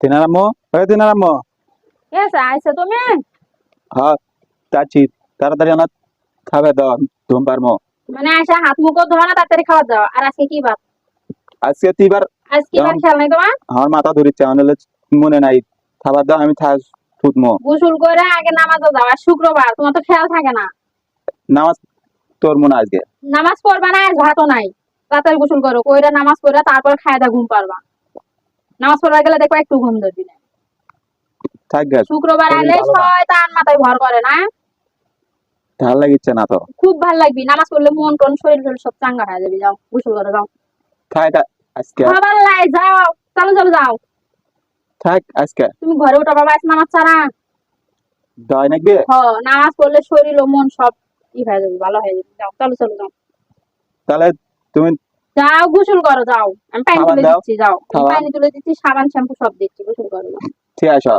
তিনারাম্মু তিনারাম্মু এসে আইসো তুমি? হ্যাঁ যাচ্ছি তাড়াতাড়ি আমার খাবার দাও ধুম পারমো মানে আইসা হাত মুখ ধোয়া না তাড়াতাড়ি খাবার দাও। আর আজকে কি বার? আজকে তিবার আজকে বার খেয়াল নাই তোমার? আমার মাথা ধরিচ্ছে আমার মনে নাই খাবার দাও আমি ছুটমো গোসল করে আগে নামাজে যাও। আর শুক্রবার তোমার তো খেয়াল থাকে না। নামাজ তোর মনে আজকে নামাজ পড়বা না, আজ ভাতও নাই। তাড়াতাড়ি গোসল করো, কইরা নামাজ পড়া তারপর খায় দা ঘুম পারবা। নামাজ পড়া গেলে দেখো একটু ঘুম ধরবি না। থাক গে শুক্রবার শরীর আইলে ভালো না শয়তান মাথায় ভর করে না। ভাল লাগিচ্ছে না তো খুব ভাল লাগবি নামাজ পড়লে, মন টন শরীর টরীর সব চাঙ্গা হয়ে যাবে। যাও গোসল করে যাও। থাক আজকে খাবার লাই যাও, চলো চলো যাও। থাক আজকে তুমি ঘরে উঠো বাবা, আজ নামাজ ছাড়া। দাই নাকি নামাজ পড়লে শরীর ও মন সব ই হয়ে যাবে, ভালো হয়ে যাবে। যাও চলো চলো যাও। তাহলে তুমি যাও গোসল করো যাও। আমি পানি খাবার তুলে দাও দিচ্ছি, যাও। আমি খাবার পানি তুলে দিচ্ছি, সাবান শ্যাম্পু সব দিচ্ছি, গোসল করো যাও। ঠিক আছে